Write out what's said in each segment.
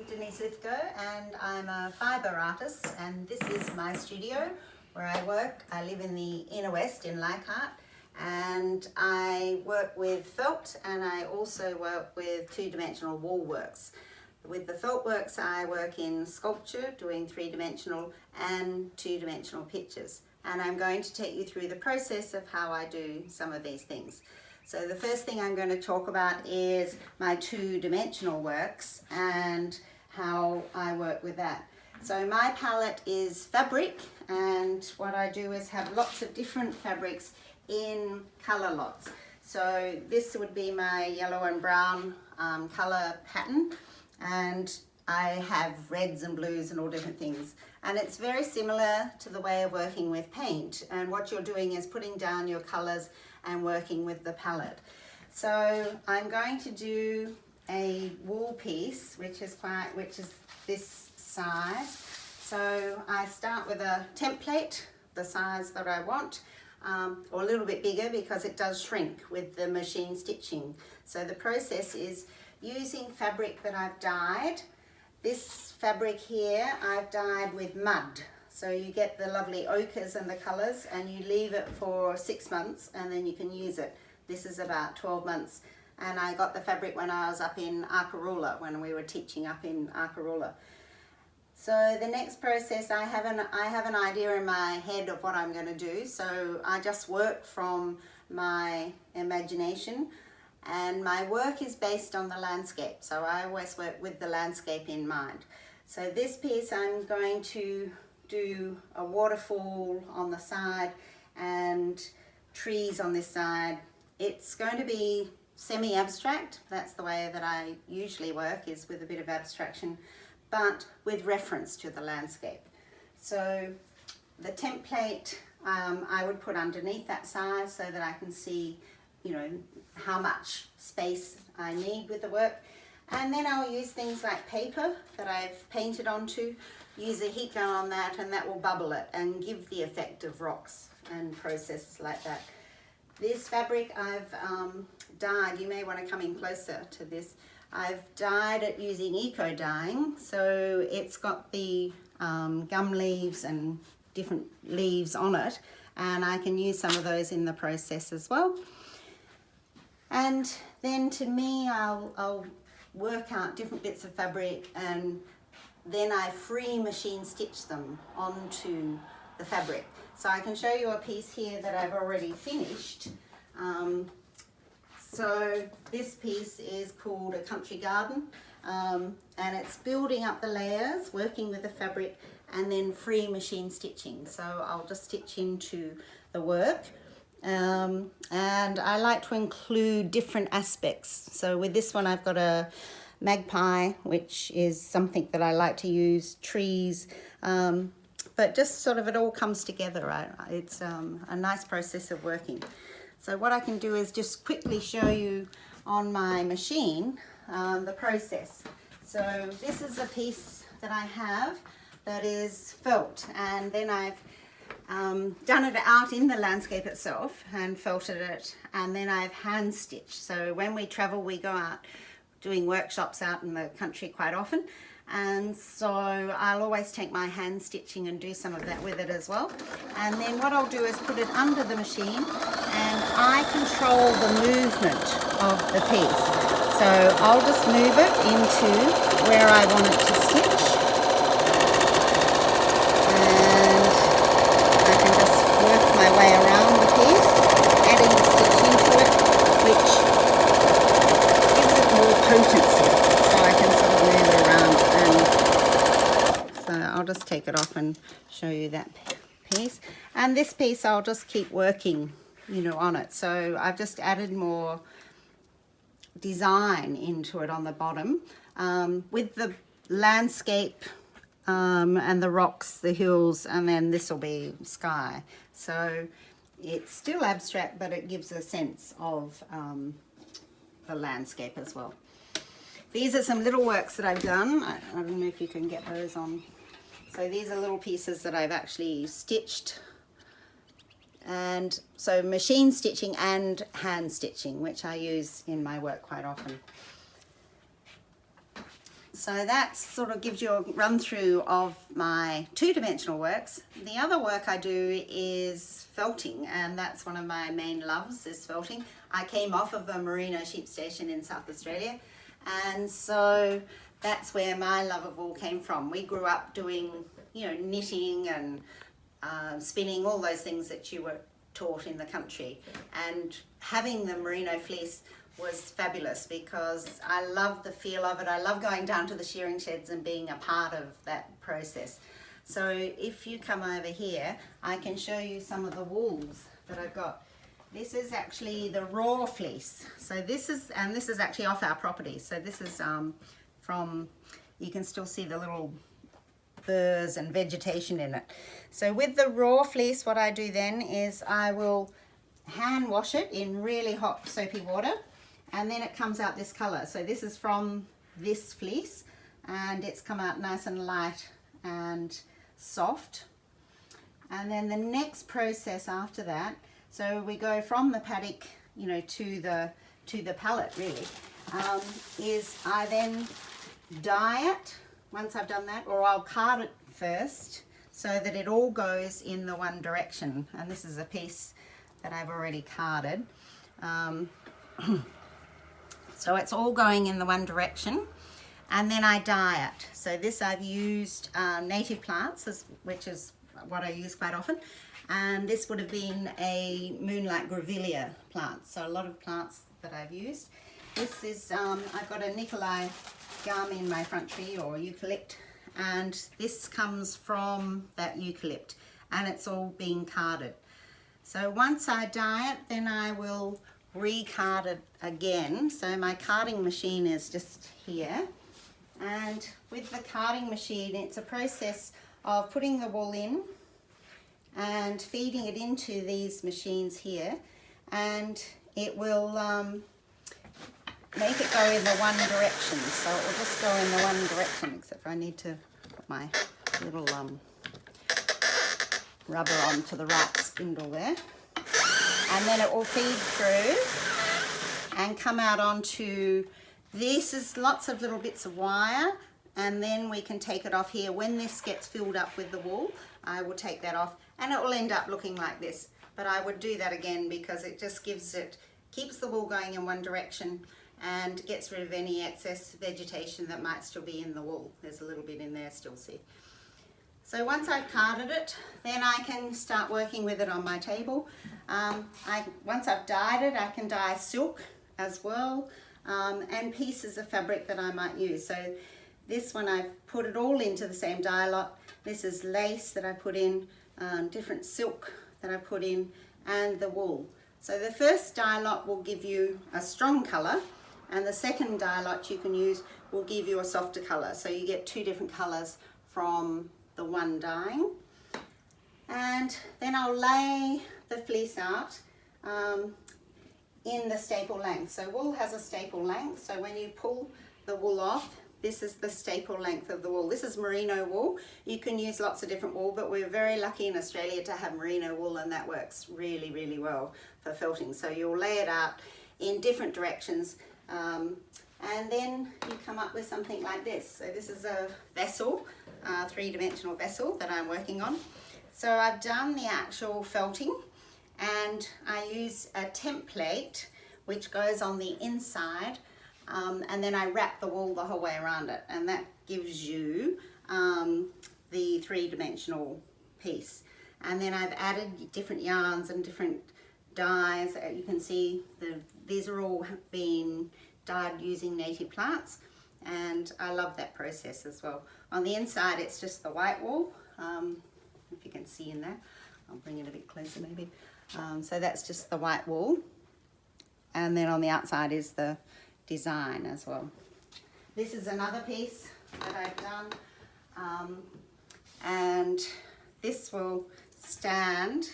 Denise Lithgow and I'm a fibre artist, and this is my studio where I work. I live in the inner west in Leichhardt, and I work with felt and I also work with two-dimensional wall works. With the felt works I work in sculpture, doing three-dimensional and two-dimensional pictures, and I'm going to take you through the process of how I do some of these things. So the first thing I'm going to talk about is my two-dimensional works and how I work with that. So my palette is fabric, and what I do is have lots of different fabrics in colour lots. So this would be my yellow and brown colour pattern, and I have reds and blues and all different things. And it's very similar to the way of working with paint, and what you're doing is putting down your colours and working with the palette. So I'm going to do a wool piece which is this size. So I start with a template, the size that I want, or a little bit bigger because it does shrink with the machine stitching. So the process is using fabric that I've dyed. This fabric here I've dyed with mud. So you get the lovely ochres and the colours, and you leave it for 6 months and then you can use it. This is about 12 months. And I got the fabric when I was up in Arkaroola, when we were teaching up in Arkaroola. So the next process, I have an idea in my head of what I'm going to do. So I just work from my imagination, and my work is based on the landscape. So I always work with the landscape in mind. So this piece I'm going to do a waterfall on the side and trees on this side. It's going to be semi-abstract. That's the way that I usually work, is with a bit of abstraction, but with reference to the landscape. So the template I would put underneath that size so that I can see, you know, how much space I need with the work. And then I'll use things like paper that I've painted onto, use a heat gun on that, and that will bubble it and give the effect of rocks and processes like that. This fabric I've dyed, you may want to come in closer to this. I've dyed it using eco dyeing, so it's got the gum leaves and different leaves on it, and I can use some of those in the process as well. And then to me, I'll work out different bits of fabric, and then I free machine stitch them onto the fabric. So I can show you a piece here that I've already finished. So this piece is called A Country Garden, and it's building up the layers, working with the fabric, and then free machine stitching. So I'll just stitch into the work. And I like to include different aspects. So with this one I've got a magpie, which is something that I like to use, trees, but just sort of it all comes together, right? It's a nice process of working. So what I can do is just quickly show you on my machine the process. So this is a piece that I have that is felt, and then I've done it out in the landscape itself and felted it, and then I've hand stitched. So when we travel, we go out doing workshops out in the country quite often, and so I'll always take my hand stitching and do some of that with it as well. And then what I'll do is put it under the machine, and I control the movement of the piece. So I'll just move it into where I want it to stitch, and I can just work my way around the piece, adding the stitch into it, which gives it more potency, so I can sort of move it around. And so I'll just take it off and show you that piece. And this piece I'll just keep working, you know, on it. So I've just added more design into it on the bottom, with the landscape and the rocks, the hills, and then this will be sky. So it's still abstract, but it gives a sense of the landscape as well. These are some little works that I've done. I don't know if you can get those on. So these are little pieces that I've actually stitched. And so machine stitching and hand stitching, which I use in my work quite often. So that sort of gives you a run through of my two-dimensional works. The other work I do is felting, and that's one of my main loves, is felting. I came off of a merino sheep station in South Australia, and so that's where my love of wool came from. We grew up doing, you know, knitting and spinning, all those things that you were taught in the country, and having the merino fleece was fabulous because I love the feel of it. I love going down to the shearing sheds and being a part of that process. So if you come over here, I can show you some of the wools that I've got. This is actually the raw fleece. So this is actually off our property. So this is from, you can still see the little burrs and vegetation in it. So with the raw fleece, what I do then is I will hand wash it in really hot soapy water, and then it comes out this color. So this is from this fleece, and it's come out nice and light and soft. And then the next process after that, so we go from the paddock, you know, to the pallet really, is I then dye it once I've done that, or I'll card it first so that it all goes in the one direction. And this is a piece that I've already carded. So it's all going in the one direction, and then I dye it. So this I've used native plants, which is what I use quite often, and this would have been a moonlight grevillea plant. So a lot of plants that I've used. This is, I've got a Nikolai gum in my front tree, or eucalypt, and this comes from that eucalypt, and it's all being carded. So once I dye it, then I will recard it again. So my carding machine is just here, and with the carding machine, it's a process of putting the wool in and feeding it into these machines here, and it will make it go in the one direction. So it will just go in the one direction, except I need to put my little rubber on for the right spindle there. And then it will feed through and come out onto, this is lots of little bits of wire, and then we can take it off here. When this gets filled up with the wool, I will take that off, and it will end up looking like this. But I would do that again because it just keeps the wool going in one direction and gets rid of any excess vegetation that might still be in the wool. There's a little bit in there still, see. So once I've carded it, then I can start working with it on my table. Once I've dyed it, I can dye silk as well, and pieces of fabric that I might use. So this one, I've put it all into the same dye lot. This is lace that I put in, different silk that I put in, and the wool. So the first dye lot will give you a strong colour, and the second dye lot you can use will give you a softer colour. So you get two different colours from the one dyeing. And then I'll lay the fleece out in the staple length. So wool has a staple length, so when you pull the wool off, this is the staple length of the wool. This is merino wool. You can use lots of different wool, but we're very lucky in Australia to have merino wool, and that works really, really well for felting. So you'll lay it out in different directions, and then you come up with something like this. So this is a vessel, three-dimensional vessel that I'm working on. So I've done the actual felting, and I use a template which goes on the inside, and then I wrap the wool the whole way around it, and that gives you the three-dimensional piece. And then I've added different yarns and different dyes. You can see these are all being dyed using native plants, and I love that process as well. On the inside it's just the white wool, if you can see in there. I'll bring it a bit closer maybe. So that's just the white wool, and then on the outside is the design as well. This is another piece that I've done, and this will stand.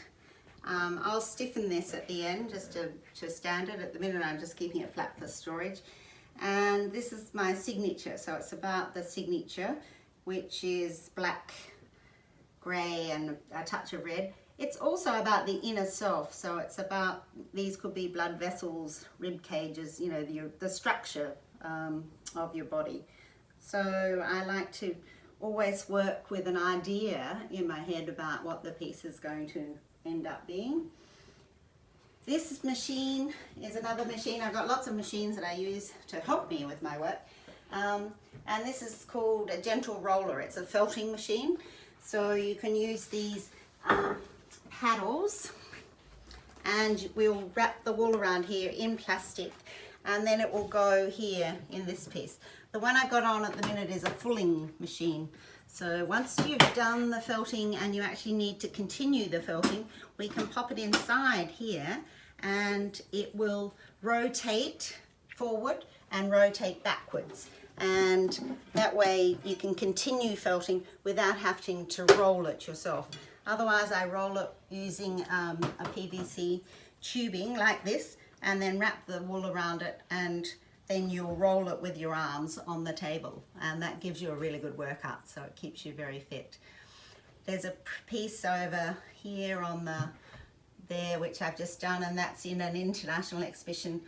I'll stiffen this at the end just to stand it. At the minute I'm just keeping it flat for storage. And this is my signature, so it's about the signature, which is black, grey and a touch of red. It's also about the inner self, so it's about, these could be blood vessels, rib cages, you know, the structure of your body. So I like to always work with an idea in my head about what the piece is going to end up being. This machine is another machine. I've got lots of machines that I use to help me with my work. And this is called a gentle roller. It's a felting machine. So you can use these paddles, and we'll wrap the wool around here in plastic, and then it will go here in this piece. The one I got on at the minute is a fulling machine. So once you've done the felting and you actually need to continue the felting, we can pop it inside here and it will rotate forward and rotate backwards. And that way you can continue felting without having to roll it yourself. Otherwise I roll it using a PVC tubing like this, and then wrap the wool around it, and then you'll roll it with your arms on the table, and that gives you a really good workout, so it keeps you very fit. There's a piece over here on there which I've just done, and that's in an international exhibition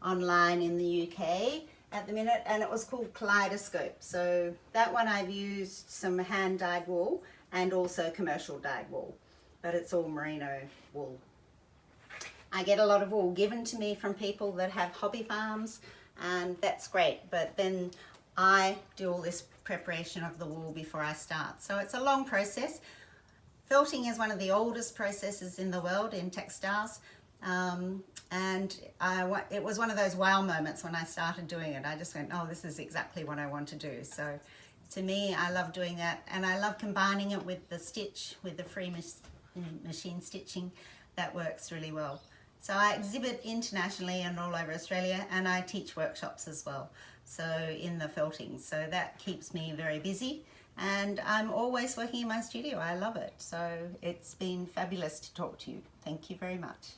online in the UK at the minute, and it was called Kaleidoscope. So that one I've used some hand dyed wool and also commercial dyed wool, but it's all merino wool. I get a lot of wool given to me from people that have hobby farms, and that's great, but then I do all this preparation of the wool before I start. So it's a long process. Felting is one of the oldest processes in the world in textiles, and it was one of those wow moments when I started doing it. I just went, oh, this is exactly what I want to do. So to me, I love doing that, and I love combining it with the stitch, with the free machine stitching. That works really well. So I exhibit internationally and all over Australia, and I teach workshops as well, so in the felting. So that keeps me very busy, and I'm always working in my studio. I love it. So it's been fabulous to talk to you. Thank you very much.